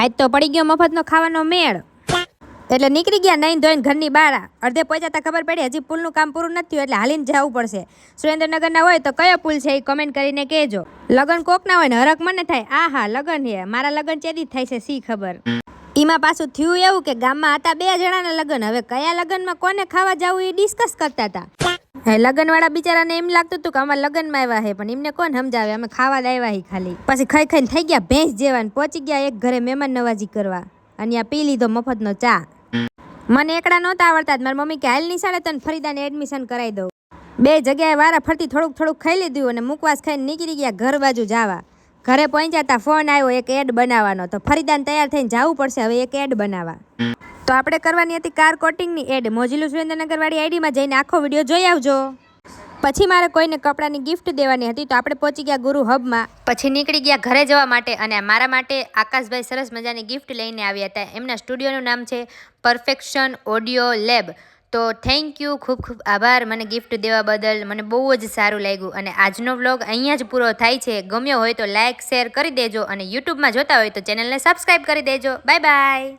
આજ તો પડી ગયો મફતનો ખાવાનો મેળ એટલે નીકળી ગયા નહીં ધોઈને ઘરની બહાર. અડધે પહોંચ્યા ખબર પડી હજી પુલનું કામ પૂરું નથી થયું એટલે હાલીને જવું પડશે. સુરેન્દ્રનગરના હોય તો કયો પુલ છે એ કમેન્ટ કરીને કહેજો. લગન કોકના હોય ને હરખ મને થાય આ હા લગન છે મારા લગન ચેદી થાય છે સી ખબર. એમાં પાછું થયું એવું કે ગામમાં હતા 2 જણાના લગન. હવે કયા લગનમાં કોને ખાવા જવું એ ડિસ્કસ કરતા હતા. લગન વાળા બિચારાને એમ લાગતું હતું કે અમારા લગનમાં આવ્યા છે પણ એમને કોણ સમજાવે અમે ખાવા જ આવ્યા ખાલી. પછી ખાઈ ખાઈને થઈ ગયા ભેંસ જેવા પહોંચી ગયા એક ઘરે મહેમાન નવાજી કરવા અને આ પી લીધો મફતનો ચા. મને એકડા નહોતા આવડતા મારી મમ્મી કે હાલ નિશાળે તને ફરીદાને એડમિશન કરાવી દઉં. 2 જગ્યાએ વારા ફરતી થોડુંક ખાઈ લીધું અને મુકવાસ ખાઈને નીકળી ગયા ઘર બાજુ જવા. ઘરે પહોંચ્યા તા ફોન આવ્યો એક એડ બનાવવાનો. તો ફરીદાને તૈયાર થઈને જવું પડશે હવે એક એડ બનાવવા. તો આપણે કરવાની હતી કાર કોટિંગની એડ. મોજીલું સુરેન્દ્રનગર વાળી આઈડીમાં જઈને આખો વિડીયો જોઈ આવજો. પછી મારે કોઈને કપડાની ગિફ્ટ દેવાની હતી તો આપણે પહોંચી ગયા ગુરુ હબમાં. પછી નીકળી ગયા ઘરે જવા માટે અને મારા માટે આકાશભાઈ સરસ મજાની ગિફ્ટ લઈને આવ્યા હતા. એમના સ્ટુડિયોનું નામ છે પરફેક્શન ઓડિયો લેબ. તો થેન્ક યુ, ખૂબ ખૂબ આભાર મને ગિફ્ટ દેવા બદલ. મને બહુ જ સારું લાગ્યું અને આજનો વ્લોગ અહીંયા જ પૂરો થાય છે. ગમ્યો હોય તો લાઇક શેર કરી દેજો અને યુટ્યુબમાં જોતા હોય તો ચેનલને સબસ્ક્રાઈબ કરી દેજો. Bye bye.